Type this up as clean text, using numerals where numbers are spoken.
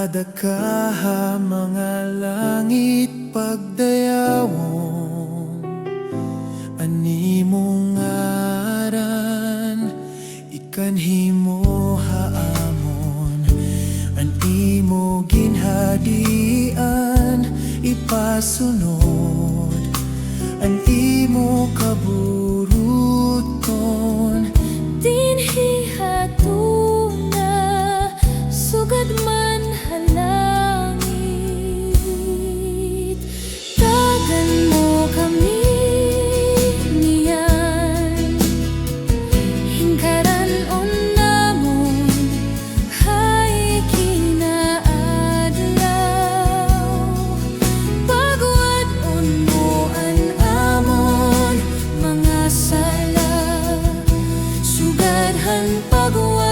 Adakaha mga langit pagdayawon, animo ngaran ikanhimo haamon, an imo ginhadian ipasunod, an imo kaburuton dinhi hatuna sugad man halangit. Tagan mo kami niyan, hingkaran-on namon hay kinaadlaw. Pagwad-on mo an amon mga sala, sugadhan pagwad